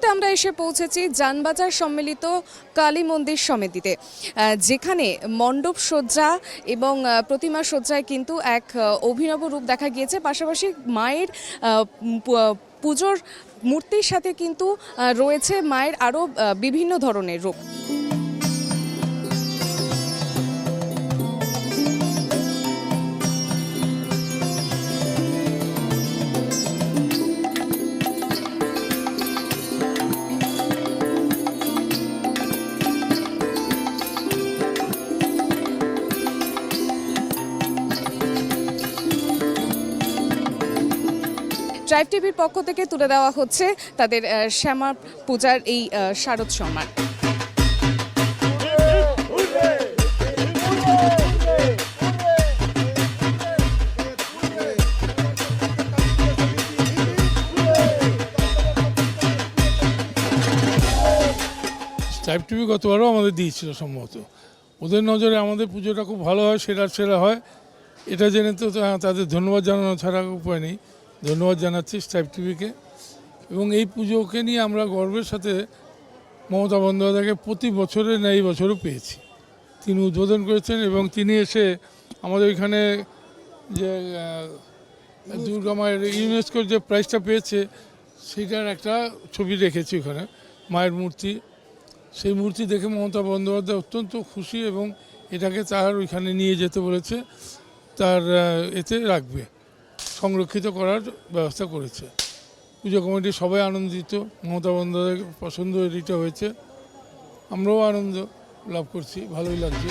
মুহূর্তে আমরা এসে পৌঁছেছি জানবাজার সম্মিলিত কালী মন্দির সমিতিতে, যেখানে মণ্ডপ সজ্জা এবং প্রতিমা সজ্জায় কিন্তু এক অভিনব রূপ দেখা গিয়েছে। পাশাপাশি মায়ের পুজোর মূর্তির সাথে কিন্তু রয়েছে মায়ের আরও বিভিন্ন ধরনের রূপ। ট্রাইব টিভির পক্ষ থেকে তুলে দেওয়া হচ্ছে তাদের শ্যামা পূজার এই শারদ সম্মান। ট্রাইব টিভি গতবারও আমাদের দিয়েছিল সম্ভবত। ওদের নজরে আমাদের পুজোটা খুব ভালো হয়, সেরা হয়। এটা জেনে তো তাদের ধন্যবাদ জানানো ছাড়া উপায় নেই। ধন্যবাদ জানাচ্ছি ট্রাইব টিভিকে। এবং এই পুজোকে নিয়ে আমরা গর্বের সাথে মমতা বন্দ্যোপাধ্যায়কে প্রতি বছরের ন্যায় এই বছরও পেয়েছি। তিনি উদ্বোধন করেছেন এবং তিনি এসে আমাদের এখানে যে দুর্গা মায়ের ইউনেস্কোর যে প্রাইজটা পেয়েছে সেটার একটা ছবি রেখেছি ওখানে, মায়ের মূর্তি। সেই মূর্তি দেখে মমতা বন্দ্যোপাধ্যায় অত্যন্ত খুশি এবং এটাকে তার ওইখানে নিয়ে যেতে বলেছে, তার এতে রাখবে, সংরক্ষিত করার ব্যবস্থা করেছে। পুজো কমিটি সবাই আনন্দিত, মমতা বন্দ্যোপাধ্যায় পছন্দ এটা হয়েছে, আমরাও আনন্দ লাভ করছি, ভালোই লাগছে।